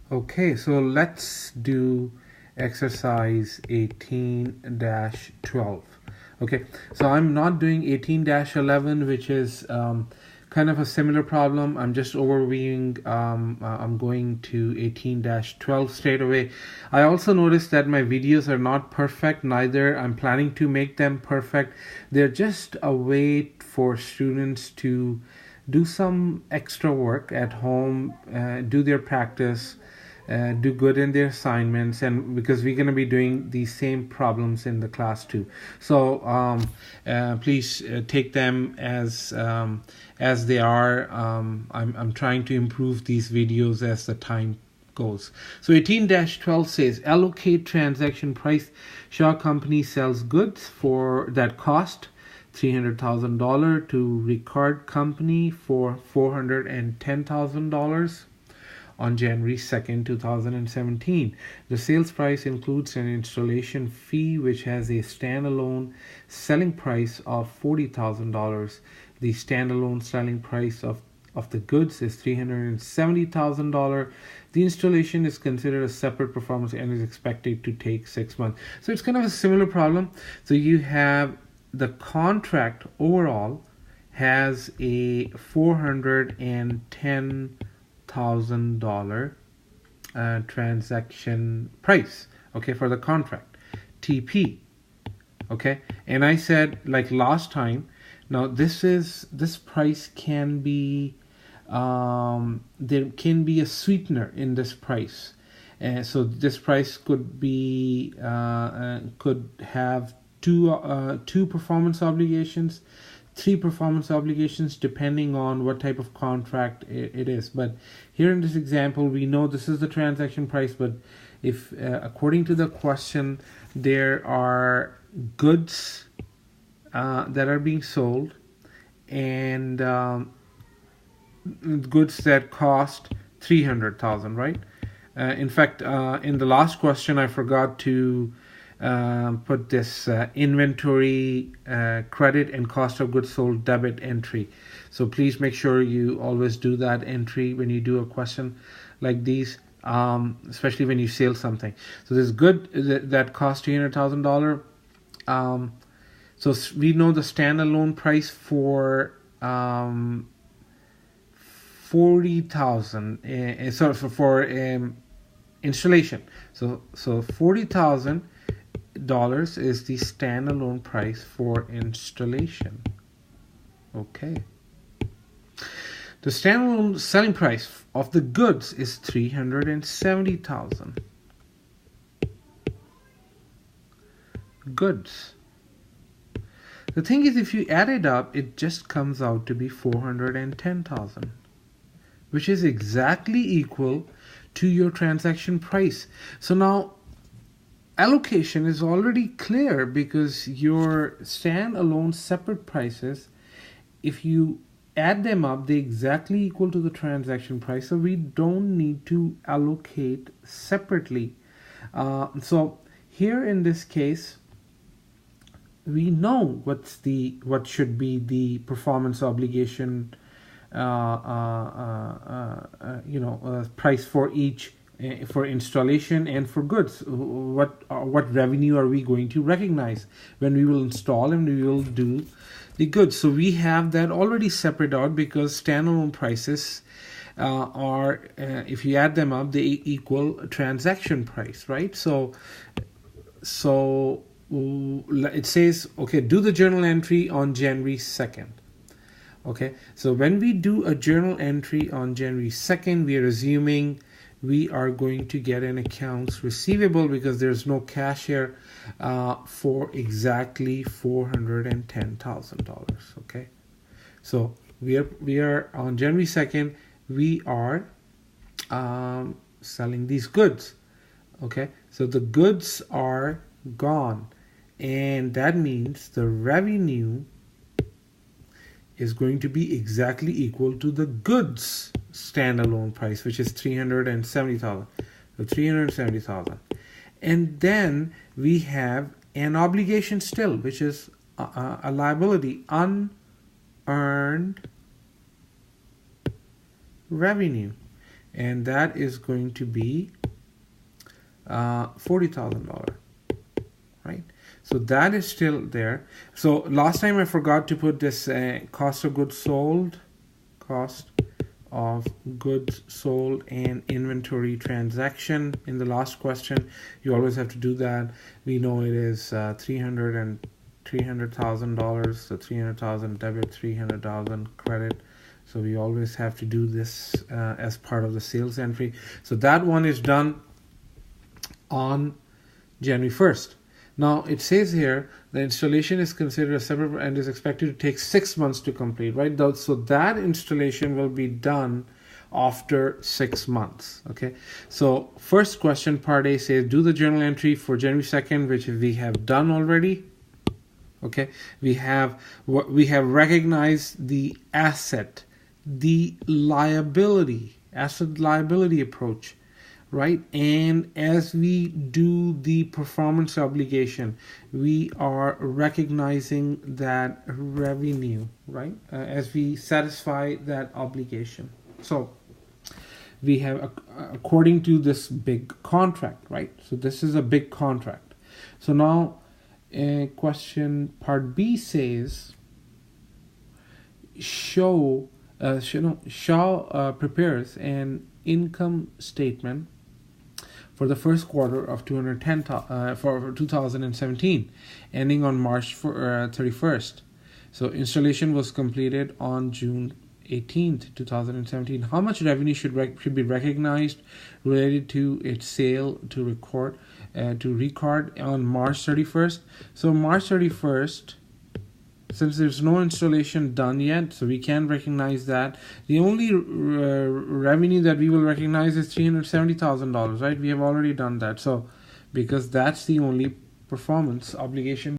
Okay, so let's do exercise 18-12. Okay, so I'm not doing 18-11, which is kind of a similar problem. I'm just overviewing, I'm going to 18-12 straight away. I also noticed that my videos are not perfect, neither I'm planning to make them perfect. They're just a way for students to do some extra work at home, do their practice, do good in their assignments, and because we're going to be doing these same problems in the class too. So please take them as they are. I'm trying to improve these videos as the time goes. So 18-12 says allocate transaction price. Shaw Company sells goods for that cost $300,000 to Ricard Company for $410,000 on January 2nd, 2017. The sales price includes an installation fee which has a standalone selling price of $40,000. The standalone selling price of the goods is $370,000. The installation is considered a separate performance and is expected to take 6 months. So it's kind of a similar problem. So you have the contract overall has a $410,000 transaction price, okay, for the contract, TP. Okay, and I said, like last time, now this price can be there can be a sweetener in this price, and so this price could be could have two performance obligations, 3 performance obligations, depending on what type of contract it is. But here in this example, we know this is the transaction price, but if according to the question, there are goods that are being sold, and goods that cost $300,000, right? In fact, in the last question, I forgot to put this inventory credit and cost of goods sold debit entry. So please make sure you always do that entry when you do a question like these, especially when you sell something. So this good that cost $300,000. So we know the standalone price for $40,000. So for installation. So $40,000 is the standalone price for installation. Okay. The standalone selling price of the goods is $370,000. Goods. The thing is, if you add it up, it just comes out to be $410,000, which is exactly equal to your transaction price. So now allocation is already clear because your standalone separate prices, if you add them up, they exactly equal to the transaction price. So we don't need to allocate separately. So here in this case, we know what should be the performance obligation, price for each, for installation and for goods. What revenue are we going to recognize when we will install and we will do the goods? So we have that already separated out because standalone prices are, if you add them up, they equal transaction price, right? So it says, okay, do the journal entry on January 2nd. Okay, so when we do a journal entry on January 2nd, we are assuming we are going to get an accounts receivable because there's no cash here for exactly $410,000. Okay, so we are on January 2nd, we are selling these goods. Okay, so the goods are gone, and that means the revenue is going to be exactly equal to the goods standalone price, which is $370,000. So $370,000, and then we have an obligation still, which is a liability, unearned revenue, and that is going to be $40,000, right? So that is still there. So last time I forgot to put this cost of goods sold and inventory transaction in the last question. You always have to do that. We know it is $300,000, so 300,000 debit, 300,000 credit. So we always have to do this as part of the sales entry. So that one is done on January 1st. Now it says here the installation is considered a separate and is expected to take 6 months to complete, right? So that installation will be done after 6 months. Okay, so first question, part A, says do the journal entry for January 2nd, which we have done already. Okay, we have recognized the asset liability approach, right? And as we do the performance obligation, we are recognizing that revenue, right? As we satisfy that obligation. So we have, according to this big contract, right? So this is a big contract. So now question part B says Shaw prepares an income statement for the first quarter of 2017, ending on March 31st. So installation was completed on June 18th, 2017. How much revenue should be recognized related to its sale to record on March 31st? So March 31st, since there's no installation done yet, so we can recognize that. The only revenue that we will recognize is $370,000, right? We have already done that. So because that's the only performance obligation